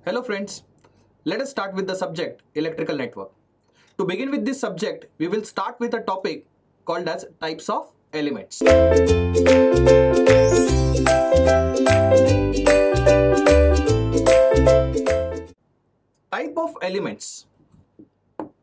Hello friends, let us start with the subject electrical network. To begin with this subject, we will start with a topic called as types of elements. Type of elements.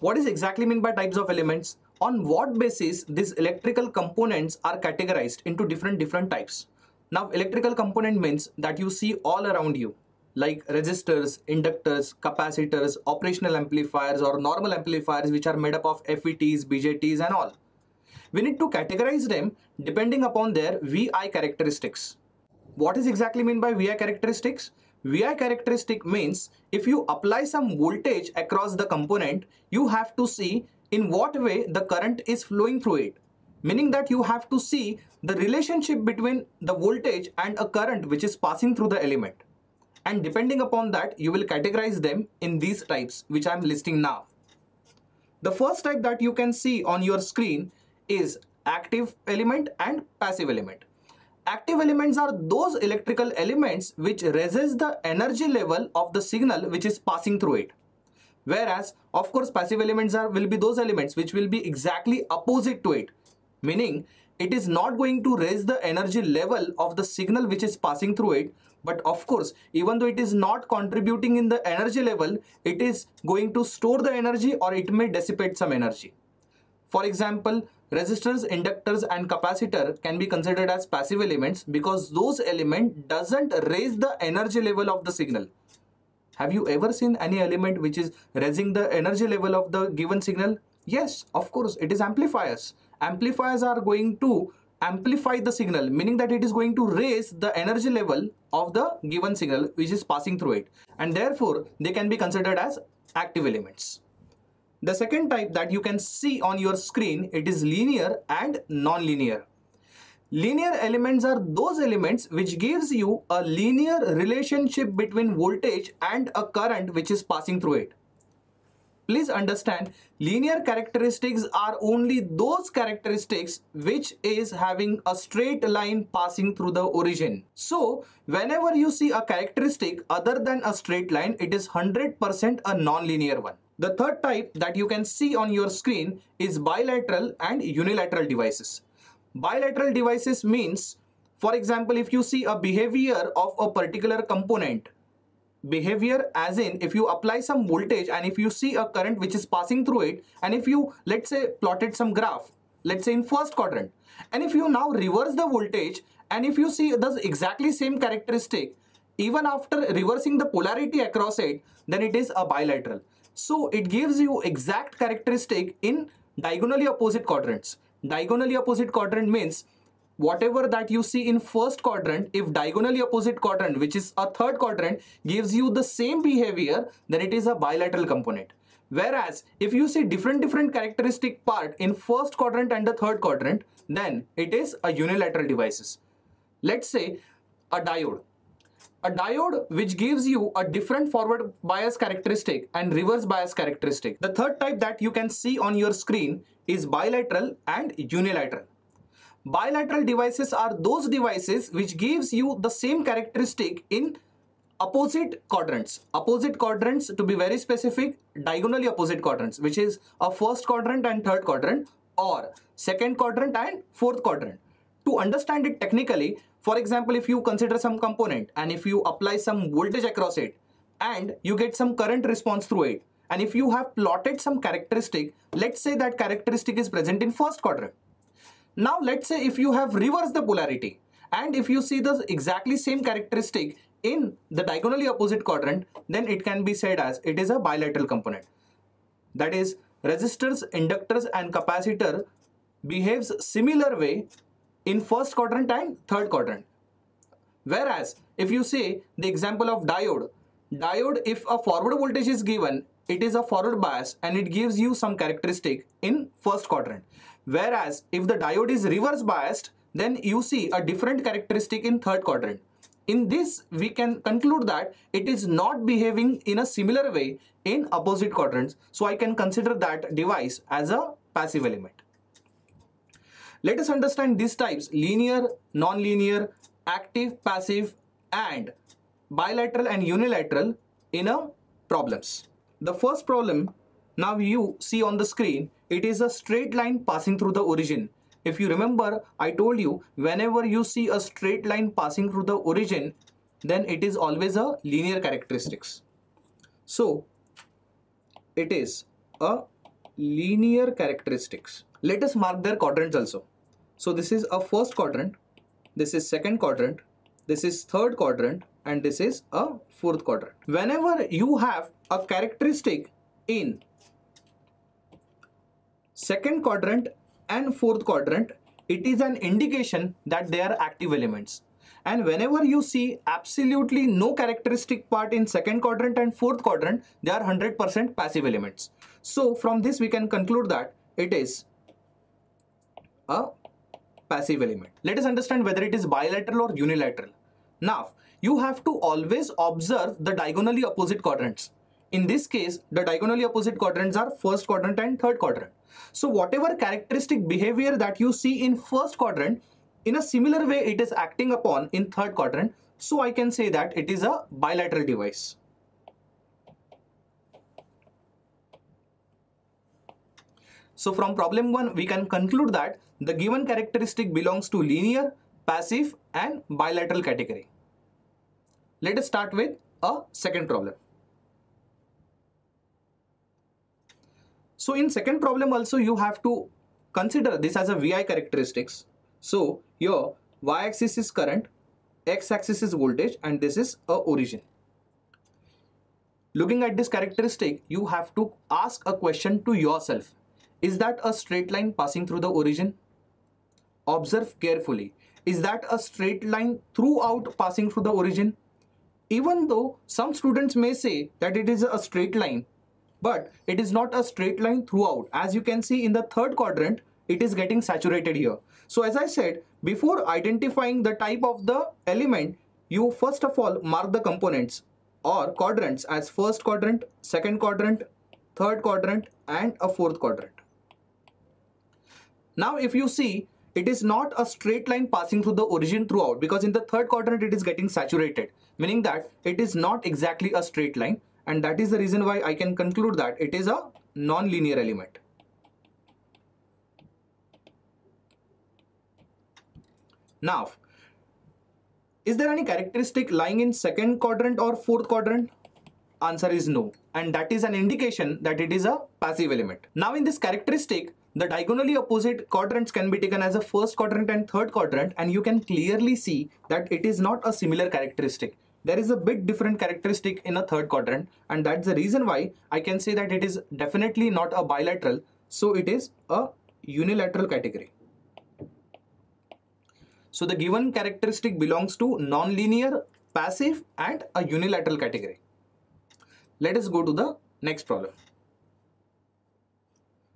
What is exactly meant by types of elements? On what basis these electrical components are categorized into different types? Now electrical component means that you see all around you, like resistors, inductors, capacitors, operational amplifiers or normal amplifiers which are made up of FETs, BJTs and all. We need to categorize them depending upon their VI characteristics. What is exactly meant by VI characteristics? VI characteristic means if you apply some voltage across the component, you have to see in what way the current is flowing through it. Meaning that you have to see the relationship between the voltage and a current which is passing through the element. And depending upon that, you will categorize them in these types which I am listing now. The first type that you can see on your screen is active element and passive element. Active elements are those electrical elements which resist the energy level of the signal which is passing through it. Whereas, of course, passive elements will be those elements which will be exactly opposite to it. Meaning, it is not going to raise the energy level of the signal which is passing through it. But of course, even though it is not contributing in the energy level, it is going to store the energy or it may dissipate some energy. For example, resistors, inductors and capacitor can be considered as passive elements because those elements doesn't raise the energy level of the signal. Have you ever seen any element which is raising the energy level of the given signal? Yes, of course, it is amplifiers. Amplifiers are going to amplify the signal, meaning that it is going to raise the energy level of the given signal which is passing through it, and therefore they can be considered as active elements. The second type that you can see on your screen, it is linear and non-linear. Linear elements are those elements which gives you a linear relationship between voltage and a current which is passing through it. Please understand, linear characteristics are only those characteristics which is having a straight line passing through the origin. So, whenever you see a characteristic other than a straight line, it is 100% a non-linear one. The third type that you can see on your screen is bilateral and unilateral devices. Bilateral devices means, for example, if you see a behavior of a particular component, behavior as in if you apply some voltage and if you see a current which is passing through it, and if you, let's say, plotted some graph, let's say in first quadrant, and if you now reverse the voltage and if you see the exactly same characteristic even after reversing the polarity across it, then it is a bilateral. So it gives you exact characteristic in diagonally opposite quadrants. Diagonally opposite quadrant means whatever that you see in first quadrant, if diagonally opposite quadrant, which is a third quadrant, gives you the same behavior, then it is a bilateral component. Whereas if you see different characteristic part in first quadrant and the third quadrant, then it is a unilateral devices. Let's say a diode. A diode which gives you a different forward bias characteristic and reverse bias characteristic. The third type that you can see on your screen is bilateral and unilateral. Bilateral devices are those devices which gives you the same characteristic in opposite quadrants. Opposite quadrants, to be very specific, diagonally opposite quadrants, which is a first quadrant and third quadrant, or second quadrant and fourth quadrant. To understand it technically, for example, if you consider some component and if you apply some voltage across it and you get some current response through it, and if you have plotted some characteristic, let's say that characteristic is present in first quadrant. Now let's say if you have reversed the polarity and if you see the exactly same characteristic in the diagonally opposite quadrant, then it can be said as it is a bilateral component. That is, resistors, inductors and capacitor behaves similar way in first quadrant and third quadrant. Whereas if you say the example of diode, if a forward voltage is given, it is a forward bias and it gives you some characteristic in first quadrant. Whereas if the diode is reverse biased, then you see a different characteristic in third quadrant. In this, we can conclude that it is not behaving in a similar way in opposite quadrants. So I can consider that device as a passive element. Let us understand these types: linear, non-linear, active, passive and bilateral and unilateral in a problems. The first problem, now you see on the screen, it is a straight line passing through the origin. If you remember, I told you whenever you see a straight line passing through the origin, then it is always a linear characteristics. So it is a linear characteristics. Let us mark their quadrants also. So this is a first quadrant, this is second quadrant, this is third quadrant, and this is a fourth quadrant. Whenever you have a characteristic in second quadrant and fourth quadrant, it is an indication that they are active elements. And whenever you see absolutely no characteristic part in second quadrant and fourth quadrant, they are 100% passive elements. So from this we can conclude that it is a passive element. Let us understand whether it is bilateral or unilateral. Now, you have to always observe the diagonally opposite quadrants. In this case, the diagonally opposite quadrants are first quadrant and third quadrant. So whatever characteristic behavior that you see in first quadrant, in a similar way it is acting upon in third quadrant. So I can say that it is a bilateral device. So from problem 1, we can conclude that the given characteristic belongs to linear, passive and bilateral category. Let us start with a second problem. So in second problem also you have to consider this as a VI characteristics. So your y-axis is current, x-axis is voltage, and this is a origin. Looking at this characteristic, you have to ask a question to yourself. Is that a straight line passing through the origin? Observe carefully. Is that a straight line throughout passing through the origin? Even though some students may say that it is a straight line, but it is not a straight line throughout. As you can see in the third quadrant, it is getting saturated here. So as I said, before identifying the type of the element, you first of all mark the components or quadrants as first quadrant, second quadrant, third quadrant and a fourth quadrant. Now if you see, it is not a straight line passing through the origin throughout, because in the third quadrant it is getting saturated, meaning that it is not exactly a straight line, and that is the reason why I can conclude that it is a non-linear element. Now, is there any characteristic lying in second quadrant or fourth quadrant? Answer is no, and that is an indication that it is a passive element. Now in this characteristic, the diagonally opposite quadrants can be taken as a first quadrant and third quadrant, and you can clearly see that it is not a similar characteristic. There is a bit different characteristic in a third quadrant, and that's the reason why I can say that it is definitely not a bilateral, so it is a unilateral category. So the given characteristic belongs to non-linear, passive and a unilateral category. Let us go to the next problem.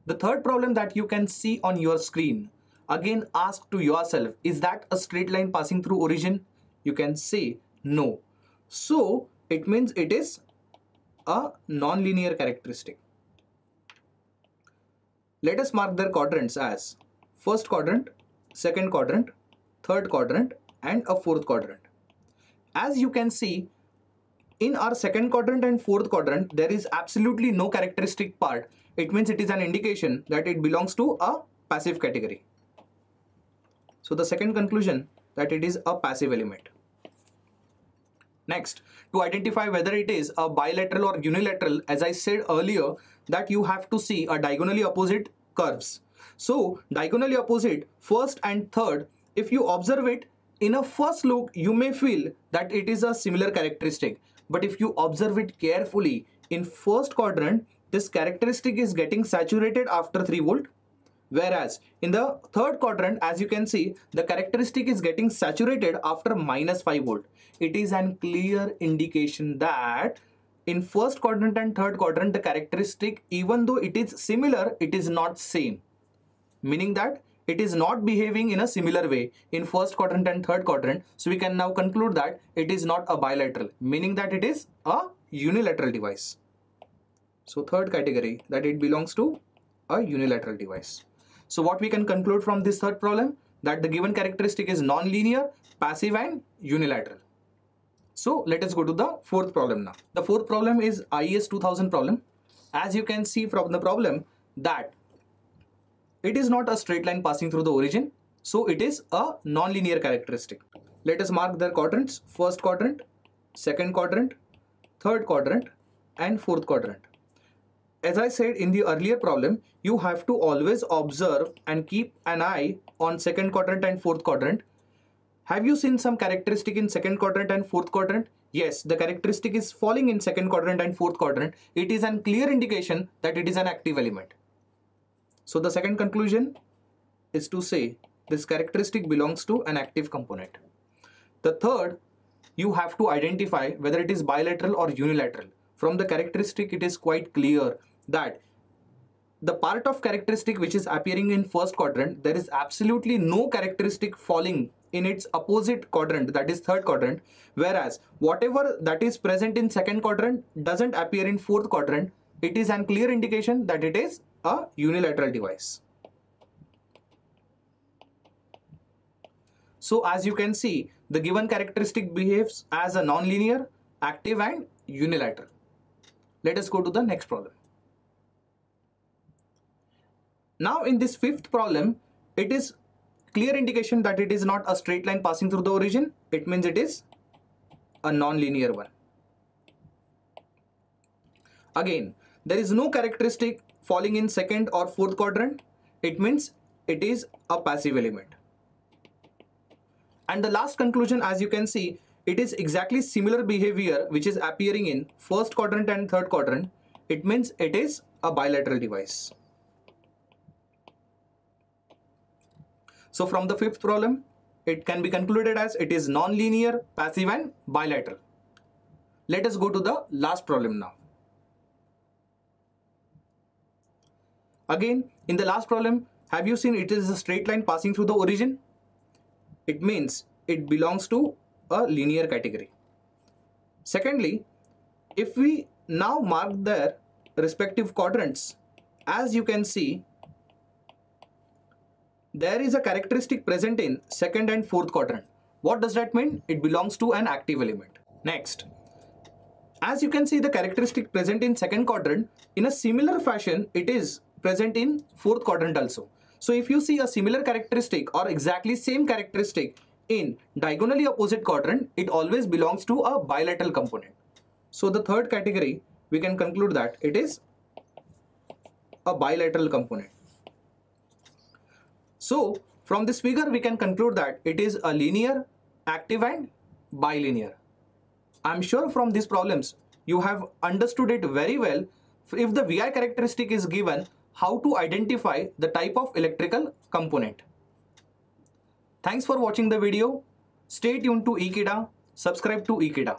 The third problem that you can see on your screen, again ask to yourself, is that a straight line passing through origin? You can say no. So it means it is a non-linear characteristic. Let us mark their quadrants as first quadrant, second quadrant, third quadrant and a fourth quadrant. As you can see, in our second quadrant and fourth quadrant, there is absolutely no characteristic part. It means it is an indication that it belongs to a passive category. So the second conclusion, that it is a passive element. Next, to identify whether it is a bilateral or unilateral, as I said earlier, that you have to see a diagonally opposite curves. So diagonally opposite first and third, if you observe it in a first look, you may feel that it is a similar characteristic. But if you observe it carefully, in first quadrant, this characteristic is getting saturated after 3 volt. Whereas in the third quadrant, as you can see, the characteristic is getting saturated after -5 volt. It is a clear indication that in first quadrant and third quadrant, the characteristic, even though it is similar, it is not same. Meaning that it is not behaving in a similar way in first quadrant and third quadrant. So we can now conclude that it is not a bilateral, meaning that it is a unilateral device. So third category, that it belongs to a unilateral device. So what we can conclude from this third problem, that the given characteristic is non-linear, passive and unilateral. So let us go to the fourth problem now. The fourth problem is IES 2000 problem. As you can see from the problem that it is not a straight line passing through the origin. So it is a non-linear characteristic. Let us mark their quadrants. First quadrant, second quadrant, third quadrant and fourth quadrant. As I said in the earlier problem, you have to always observe and keep an eye on second quadrant and fourth quadrant. Have you seen some characteristic in second quadrant and fourth quadrant? Yes, the characteristic is falling in second quadrant and fourth quadrant. It is a clear indication that it is an active element. So the second conclusion is to say this characteristic belongs to an active component. The third, you have to identify whether it is bilateral or unilateral. From the characteristic, it is quite clear that the part of characteristic which is appearing in first quadrant, there is absolutely no characteristic falling in its opposite quadrant, that is third quadrant, whereas whatever that is present in second quadrant doesn't appear in fourth quadrant. It is a clear indication that it is a unilateral device. So as you can see, the given characteristic behaves as a nonlinear, active and unilateral. Let us go to the next problem. Now in this fifth problem, it is clear indication that it is not a straight line passing through the origin. It means it is a non-linear one. Again, there is no characteristic falling in second or fourth quadrant. It means it is a passive element. And the last conclusion, as you can see, it is exactly similar behavior which is appearing in first quadrant and third quadrant. It means it is a bilateral device. So from the fifth problem, it can be concluded as it is non-linear, passive and bilateral. Let us go to the last problem now. Again, in the last problem, have you seen it is a straight line passing through the origin? It means it belongs to a linear category. Secondly, if we now mark their respective quadrants, as you can see, there is a characteristic present in second and fourth quadrant. What does that mean? It belongs to an active element. Next, as you can see the characteristic present in second quadrant, in a similar fashion, it is present in fourth quadrant also. So if you see a similar characteristic or exactly same characteristic in diagonally opposite quadrant, it always belongs to a bilateral component. So the third category, we can conclude that it is a bilateral component. So from this figure, we can conclude that it is a linear, active and bilinear. I'm sure from these problems, you have understood it very well. If the VI characteristic is given, how to identify the type of electrical component. Thanks for watching the video. Stay tuned to Ekeeda. Subscribe to Ekeeda.